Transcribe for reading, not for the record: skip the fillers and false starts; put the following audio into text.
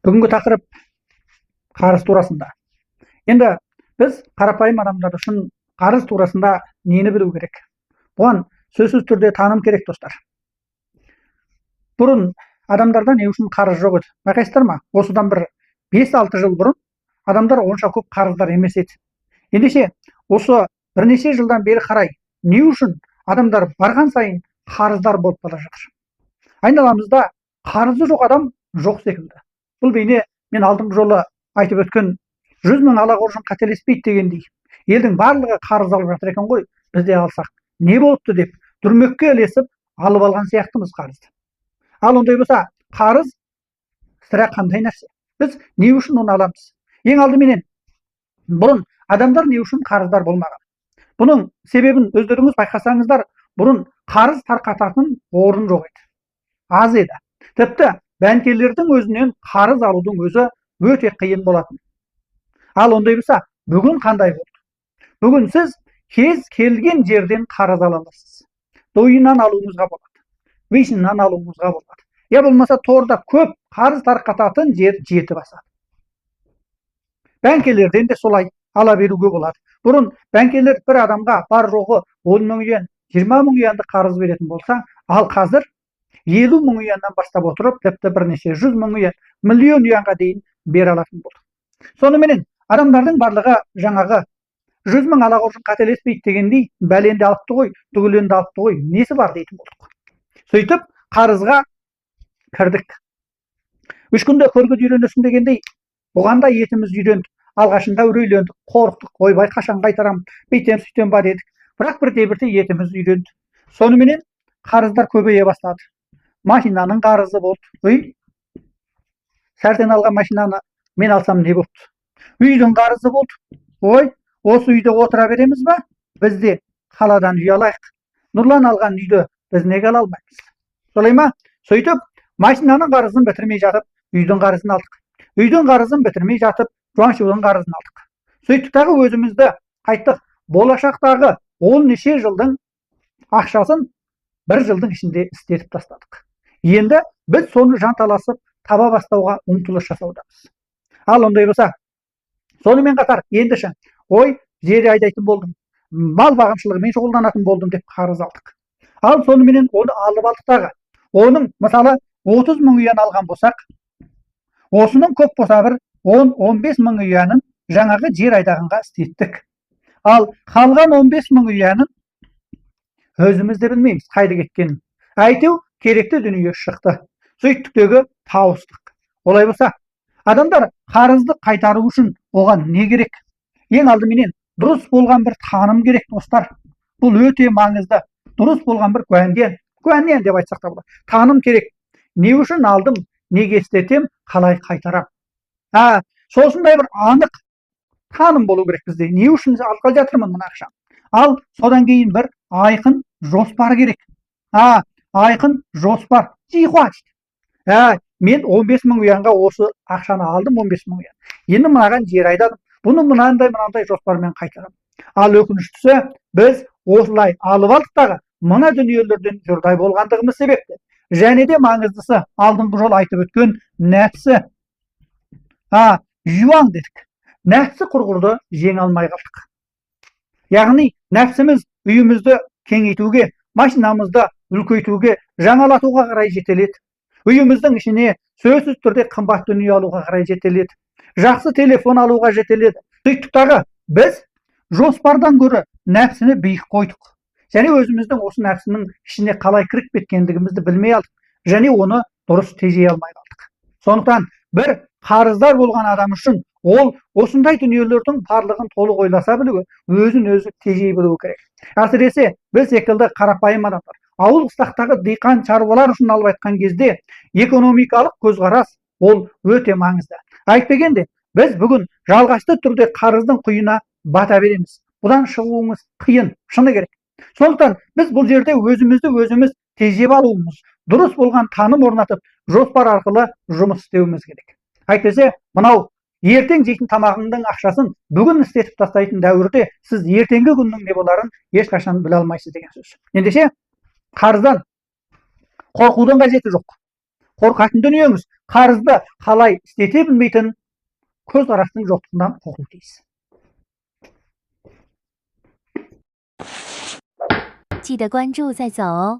Бүгінгі тақырып қарыз турасында. Енді біз қарапайым адамдар үшін қарыз турасында нені білу керек? Бұған сөзсіз түрде таным керек, достар. Бұрын адамдарда не үшін қарыз жоқ еді? Байқайсыздар ма? Осыдан бір 5-6 жыл бұрын адамдар онша көп қарыздар емес еді. Ендеше осы бірнеше жылдан бері қарай не үшін адамдар барған сайын қарыздар болып бара жатыр? Айналамызда қарызы жоқ адам жоқ секілді. Бұл бейне мен алдыңғы жолы айтып өткен 100 мың ала қоржын қателеспейді дегендей. Елдің барлығы қарыз алып жатыр екен ғой, біз де алсақ не болыпты деп дүрмекке ілесіп алып алған сияқтымыз қарызды. Ал ондай болса, қарыз сірә қандай нәрсе? Біз не үшін оны аламыз? Ең алдыменен бұрын адамдар не үшін қарыздар болмаған? Бұның себебін өздеріңіз байқасаңыздар, бұрын қарыз тарқататын орын жоқ еді. Аз еді. Тіпті бәңкелердің өзінен қарыз алудың өзі өте қиын болатын. Ал ондай болса, бүгін қандай болды? Бүгін сіз кез келген жерден қарыз ала аласыз. Дойыннан алуыңызға болады. Вишнан алуыңызға болады. Я болмаса торда көп қарыз тарқататын жер жеті басады. Бәңкелерден де солай ала беруге болады. Бұрын бәңкелер бір адамға бар жоғы 10 мың юан, 20 мың юанды қарыз беретін болса, ал қазір 50 мың юаннан бастап отырып, тіпті бірнеше 100 мың юан, миллион юанға дейін бере алатын болды. Соныменен адамдардың барлығы жаңағы 100 мың ала қоржын қателеспейді дегендей, бәленді алыпты ғой, түгіленді алыпты ғой, несі бар дейтін болдық. Сөйтіп қарызға кірдік. 3 күнде көрге үйренесің дегендей, бұған да етіміз үйренді. Алғашында үрейлендік, қорықтық, ойбай қашан қайтарам, бейтен сөйтен бар едік. Бірақ бірте етіміз үйренді. Соныменен қарыздар көбейе бастады. Машинаның қарызы болды. Ой, сәрден алған машинаны мен алсам не болды? Үйдің қарызы болды. Ой, осы үйде отыра береміз ба? Біз де қаладан үй алайық. Нұрлан алған үйді біз неге ала алмаймыз? Солай ма? Сөйтіп, машинаның қарызын бітірмей жатып, үйдің қарызын алдық. Үйдің қарызын бітірмей жатып, Жуаншудың қарызын алдық. Сөйтіп тағы өзімізді қайттық. Болашақтағы 10 неше жылдың ақшасын 1 жылдың ішінде істетіп тастадық. Енді біз соны жанталасып таба бастауға ұмтылыс жасаудамыз. Ал ондай болса, сонымен қатар ендіші, ой, жер айдайтын болдым, мал бағымшылығымен шұғылданатын болдым деп қарыз алдық. Ал соныменен оны алып алдық дағы. Оның мысалы 30 мың юан алған болсақ, осының көп болса бір 10-15 мың юанын жаңағы жер айдағанға істеттік. Ал қалған 15 мың юанын өзіміз де білмейміз қайда кеткенін. Әйтеу керекті дүние шықты. Сөйттіктегі тауыстық. Олай болса, адамдар қарызды қайтару үшін оған не керек? Ең алдыменен дұрыс болған бір таным керек, достар. Бұл өте маңызды. Дұрыс болған бір куәнен деп айтсақ та болады. Таным керек. Не үшін алдым, неге істетем, қалай қайтарам? Сосындай бір анық таным болу керек бізде. Не үшін алғалы жатырмын мына ақшам? Ал содан кейін бір айқын жоспар керек. Айқын жоспар. Жиқуа дейді. Мен 15 мың юанға осы ақшаны алдым, 15 мың юан. Енді мынаған жер айдадым. Бұны мынандай жоспармен қайтарам. Ал өкініштісі, біз осылай алып алдықтағы мына дүниелерден жұрдай болғандығымыз себепті. Және де маңыздысы, алдыңғы жол айтып өткен нәпсі. Юан дедік. Нәпсі құрғырды жеңе алмай қалдық. Яғни нәпсіміз үйімізді кеңейтуге, машинамызды үлкейтуге, жаңалатуға қарай жетеледі. Үйіміздің ішіне сөзсіз түрде қымбат дүние алуға қарай жетеледі. Жақсы телефон алуға жетеледі. Сөйттіктағы біз жоспардан көрі нәпсіні биік қойдық. Және өзіміздің осы нәпсінің ішіне қалай кіріп кеткендігімізді білмей алдық. Және оны дұрыс тежей алмай қалдық. Сондықтан бір қарыздар болған адам үшін ол осындай дүниелердің барлығын толық ойласа білуі, өзін-өзі тежей білуі керек. Әсіресе біз секілді қарапайым адамдар, ауыл қыстақтағы диқан шаруалар үшін алып айтқан кезде экономикалық көзқарас ол өте маңызды. Айтпегенде, біз бүгін жалғасты түрде қарыздың құйына бата береміз. Бұдан шығуымыз қиын, шыны керек. Сондықтан біз бұл жерде өзіміз тежеп алуымыз, дұрыс болған таным орнатып, жоспар арқылы жұмыс істеуіміз керек. Әйтпесе, мынау ертең жейтін тамағыңның ақшасын бүгін істетіп тастайтын дәуірде сіз ертеңгі күннің не боларын ешқашан біле алмайсыз деген сөз. Ендеше, қарыздан қорқудың қажеті жоқ. қорқатын дүниеңіз қарызды қалай істете білмейтін көзқарастың жоқтығынан қорқу тиіс. 记得关注再走哦。